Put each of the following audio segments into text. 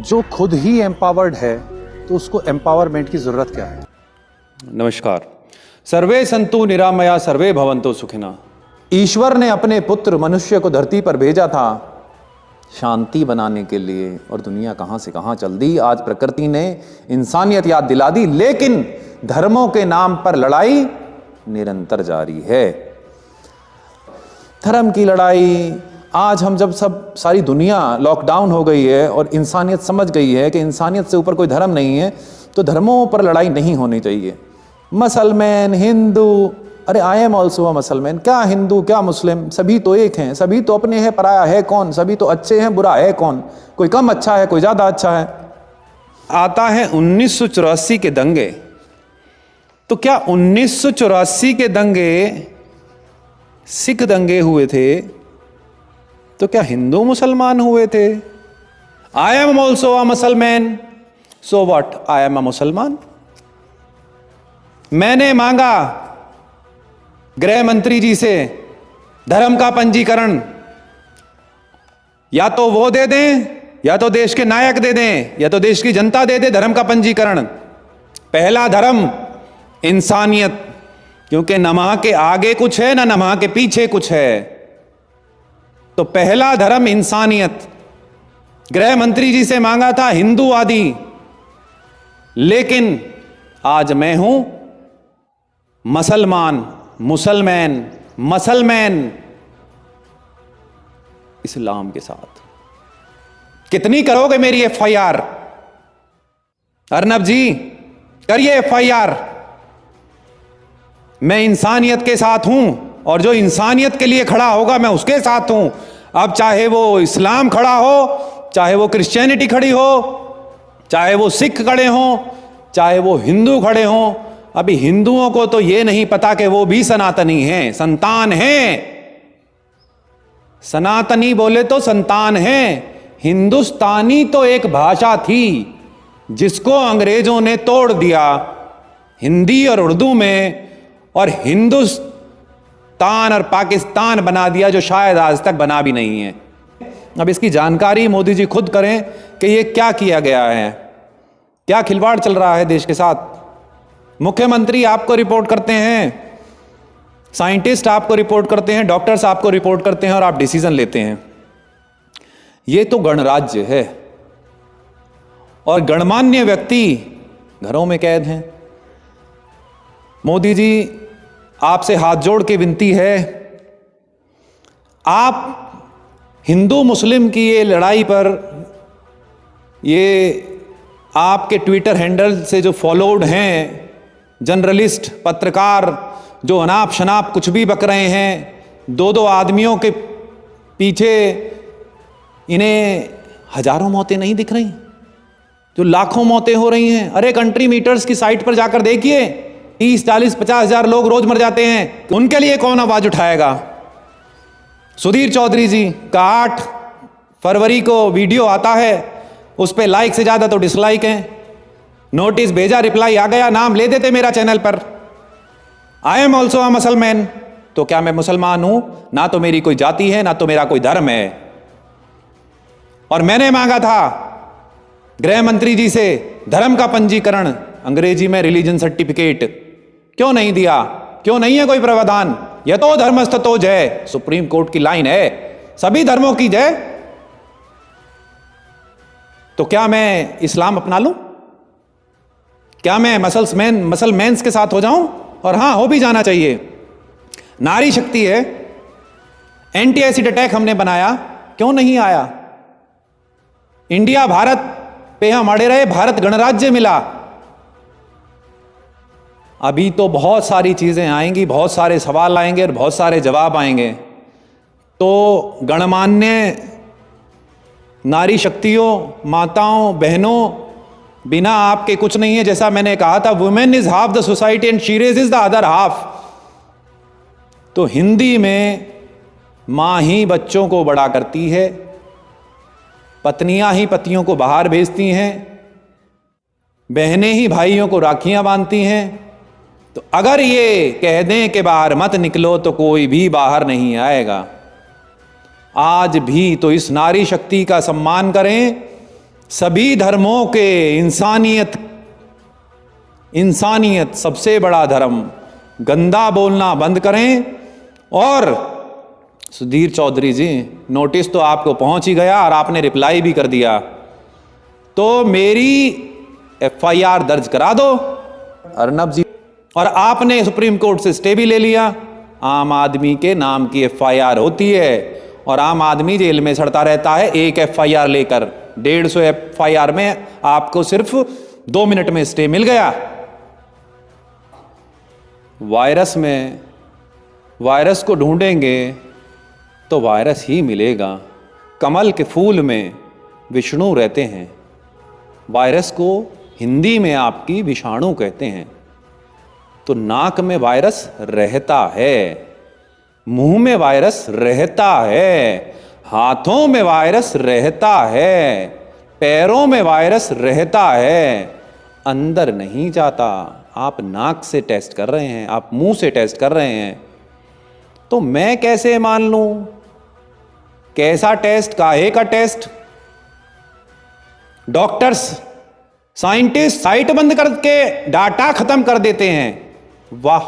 जो खुद ही एम्पावर्ड है तो उसको एम्पावरमेंट की जरूरत क्या है? नमस्कार। सर्वे संतु निरामया सर्वे भवन्तु सुखिना। ईश्वर ने अपने पुत्र मनुष्य को धरती पर भेजा था शांति बनाने के लिए, और दुनिया कहां से कहां चल दी। आज प्रकृति ने इंसानियत याद दिला दी, लेकिन धर्मों के नाम पर लड़ाई निरंतर जारी है। धर्म की लड़ाई। आज हम जब सारी दुनिया लॉकडाउन हो गई है और इंसानियत समझ गई है कि इंसानियत से ऊपर कोई धर्म नहीं है, तो धर्मों पर लड़ाई नहीं होनी चाहिए। मुसलमान, हिंदू, अरे आई एम ऑल्सो अ मुसलमान। क्या हिंदू क्या मुस्लिम, सभी तो एक हैं, सभी तो अपने हैं, पराया है कौन, सभी तो अच्छे हैं, बुरा है कौन, कोई कम अच्छा है कोई ज्यादा अच्छा है। आता है 1984 के दंगे, तो क्या 1984 के दंगे सिख दंगे हुए थे तो क्या हिंदू मुसलमान हुए थे? आई एम ऑल्सो अ मुसलमान, so what, I am a मुसलमान। मैंने मांगा गृह मंत्री जी से धर्म का पंजीकरण, या तो वो दे दें, या तो देश के नायक दे दें, या तो देश की जनता दे दे धर्म का पंजीकरण। पहला धर्म इंसानियत, क्योंकि नमाह के आगे कुछ है ना नमाह के पीछे कुछ है। तो पहला धर्म इंसानियत। गृह मंत्री जी से मांगा था हिंदूवादी, लेकिन आज मैं हूं मुसलमान, मुसलमान इस्लाम के साथ। कितनी करोगे मेरी FIR? अर्नब जी करिए FIR। मैं इंसानियत के साथ हूं, और जो इंसानियत के लिए खड़ा होगा मैं उसके साथ हूं। अब चाहे वो इस्लाम खड़ा हो, चाहे वो क्रिश्चियनिटी खड़ी हो, चाहे वो सिख खड़े हों, चाहे वो हिंदू खड़े हों। अभी हिंदुओं को तो ये नहीं पता कि वो भी सनातनी हैं, संतान हैं। सनातनी बोले तो संतान हैं। हिंदुस्तानी तो एक भाषा थी जिसको अंग्रेजों ने तोड़ दिया हिंदी और उर्दू में, और हिंदुस्तान और पाकिस्तान बना दिया, जो शायद आज तक बना भी नहीं है। अब इसकी जानकारी मोदी जी खुद करें कि ये क्या किया गया है, क्या खिलवाड़ चल रहा है देश के साथ। मुख्यमंत्री आपको रिपोर्ट करते हैं, साइंटिस्ट आपको रिपोर्ट करते हैं, डॉक्टर्स आपको रिपोर्ट करते हैं, और आप डिसीजन लेते हैं। ये तो गणराज्य है, और गणमान्य व्यक्ति घरों में कैद हैं। मोदी जी आपसे हाथ जोड़ के विनती है, आप हिंदू मुस्लिम की ये लड़ाई पर, ये आपके ट्विटर हैंडल से जो फॉलोड हैं जर्नलिस्ट, पत्रकार, जो अनाप शनाप कुछ भी बक रहे हैं, दो आदमियों के पीछे इन्हें हजारों मौतें नहीं दिख रही, जो लाखों मौतें हो रही हैं। अरे कंट्री मीटर्स की साइट पर जाकर देखिए, 30, 40, 50 हजार लोग रोज मर जाते हैं। उनके लिए कौन आवाज उठाएगा? सुधीर चौधरी जी का 8 फरवरी को वीडियो आता है, उस पर लाइक से ज्यादा तो डिसलाइक हैं। नोटिस भेजा, रिप्लाई आ गया, नाम ले देते मेरा चैनल पर, आई एम ऑल्सो अ मुसलमान। तो क्या मैं मुसलमान हूं? ना तो मेरी कोई जाति है, ना तो मेरा कोई धर्म है। और मैंने मांगा था गृह मंत्री जी से धर्म का पंजीकरण, अंग्रेजी में रिलीजन सर्टिफिकेट, क्यों नहीं दिया? क्यों नहीं है कोई प्रावधान? यह तो धर्मस्ततो जय, सुप्रीम कोर्ट की लाइन है, सभी धर्मों की जय। तो क्या मैं इस्लाम अपना लूं? क्या मैं मुसलमान्स के साथ हो जाऊं? और हां, हो भी जाना चाहिए। नारी शक्ति है, एंटी एसिड अटैक हमने बनाया, क्यों नहीं आया? इंडिया भारत पे हम अड़े रहे, भारत गणराज्य मिला। अभी तो बहुत सारी चीजें आएंगी, बहुत सारे सवाल आएंगे और बहुत सारे जवाब आएंगे। तो गणमान्य नारी शक्तियों, माताओं, बहनों, बिना आपके कुछ नहीं है। जैसा मैंने कहा था, women is half the society and she is the other half. तो हिंदी में मां ही बच्चों को बड़ा करती है, पत्नियां ही पतियों को बाहर भेजती हैं, बहनें ही भाइयों को राखियां बांधती हैं। तो अगर ये कह दें कि बाहर मत निकलो तो कोई भी बाहर नहीं आएगा। आज भी तो इस नारी शक्ति का सम्मान करें, सभी धर्मों के इंसानियत सबसे बड़ा धर्म, गंदा बोलना बंद करें। और सुधीर चौधरी जी, नोटिस तो आपको पहुंच ही गया और आपने रिप्लाई भी कर दिया, तो मेरी एफआईआर दर्ज करा दो अर्नब जी। और आपने सुप्रीम कोर्ट से स्टे भी ले लिया। आम आदमी के नाम की एफआईआर होती है और आम आदमी जेल में सड़ता रहता है एक एफआईआर लेकर। 150 एफआईआर में आपको सिर्फ 2 मिनट में स्टे मिल गया। वायरस को ढूंढेंगे तो वायरस ही मिलेगा। कमल के फूल में विष्णु रहते हैं। वायरस को हिंदी में आपकी विषाणु कहते हैं। तो नाक में वायरस रहता है, मुंह में वायरस रहता है, हाथों में वायरस रहता है, पैरों में वायरस रहता है, अंदर नहीं जाता। आप नाक से टेस्ट कर रहे हैं, आप मुंह से टेस्ट कर रहे हैं, तो मैं कैसे मान लूं? कैसा टेस्ट, काहे का टेस्ट? डॉक्टर्स, साइंटिस्ट साइट बंद करके डाटा खत्म कर देते हैं। वाह,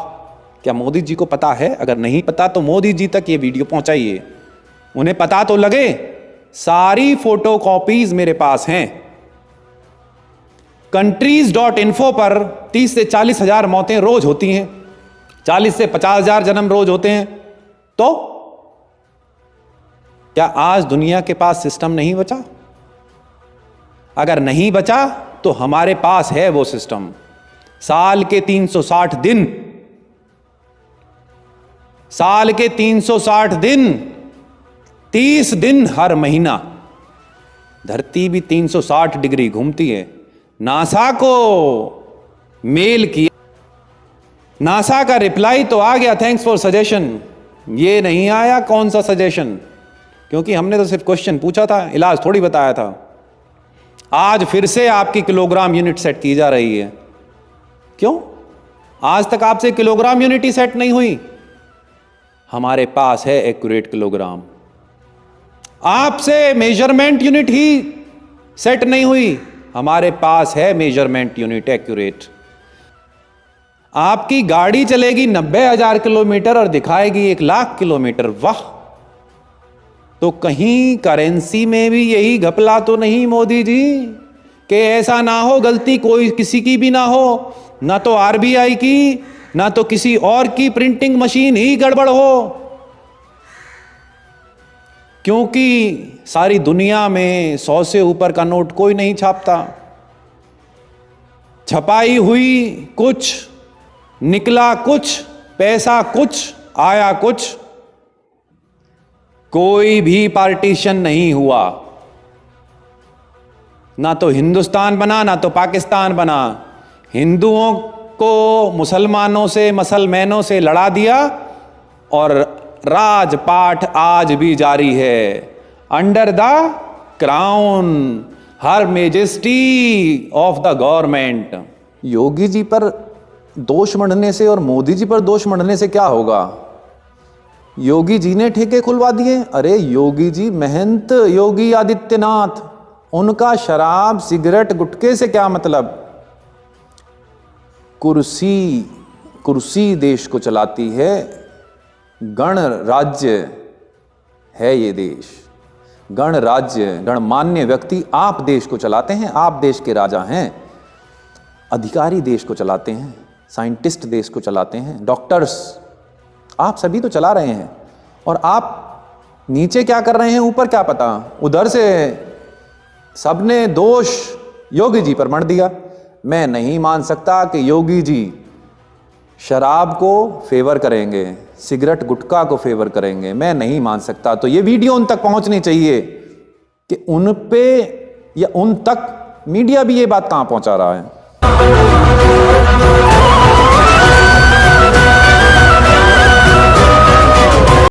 क्या मोदी जी को पता है? अगर नहीं पता तो मोदी जी तक ये वीडियो पहुंचाइए, उन्हें पता तो लगे। सारी फोटोकॉपीज मेरे पास हैं। countries.info पर 30 से 40 हजार मौतें रोज होती हैं, 40 से 50 हजार जन्म रोज होते हैं। तो क्या आज दुनिया के पास सिस्टम नहीं बचा? अगर नहीं बचा तो हमारे पास है वो सिस्टम। साल के 360 दिन, साल के 360 दिन, 30 दिन हर महीना। धरती भी 360 डिग्री घूमती है। नासा को मेल किया, नासा का रिप्लाई तो आ गया, थैंक्स फॉर सजेशन। ये नहीं आया कौन सा सजेशन, क्योंकि हमने तो सिर्फ क्वेश्चन पूछा था, इलाज थोड़ी बताया था। आज फिर से आपकी किलोग्राम यूनिट सेट की जा रही है। क्यों? आज तक आपसे किलोग्राम यूनिट ही सेट नहीं हुई। हमारे पास है एक्यूरेट किलोग्राम। आपसे मेजरमेंट यूनिट ही सेट नहीं हुई, हमारे पास है मेजरमेंट यूनिट एक्यूरेट। आपकी गाड़ी चलेगी 90,000 किलोमीटर और दिखाएगी 1,00,000 किलोमीटर। वाह, तो कहीं करेंसी में भी यही घपला तो नहीं मोदी जी, कि ऐसा ना हो गलती कोई किसी की भी ना हो, ना तो आरबीआई की, ना तो किसी और की प्रिंटिंग मशीन ही गड़बड़ हो? क्योंकि सारी दुनिया में 100 से ऊपर का नोट कोई नहीं छापता। छपाई हुई कुछ, निकला कुछ, पैसा कुछ, आया कुछ। कोई भी पार्टीशन नहीं हुआ, ना तो हिंदुस्तान बना ना तो पाकिस्तान बना। हिंदुओं को मुसलमानों से, मुसलमानों से लड़ा दिया और राजपाट आज भी जारी है। Under the crown, her majesty of the government. Yogi ji पर दोष मढ़ने से और मोदी जी पर दोष मढ़ने से क्या होगा? योगी जी ने ठेके खुलवा दिए। अरे योगी जी महंत योगी आदित्यनाथ, उनका शराब सिगरेट गुटखे से क्या मतलब? कुर्सी देश को चलाती है, गण राज्य है ये देश। गण राज्य, गणमान्य व्यक्ति आप देश को चलाते हैं, आप देश के राजा हैं। अधिकारी देश को चलाते हैं, साइंटिस्ट देश को चलाते हैं, डॉक्टर्स, आप सभी तो चला रहे हैं। और आप नीचे क्या कर रहे हैं, ऊपर क्या पता। उधर से सबने दोष योगी जी पर मढ़ दिया। मैं नहीं मान सकता कि योगी जी शराब को फेवर करेंगे, सिगरेट गुटखा को फेवर करेंगे, मैं नहीं मान सकता। तो ये वीडियो उन तक पहुंचनी चाहिए कि उन पे या उन तक मीडिया भी ये बात कहां पहुंचा रहा है।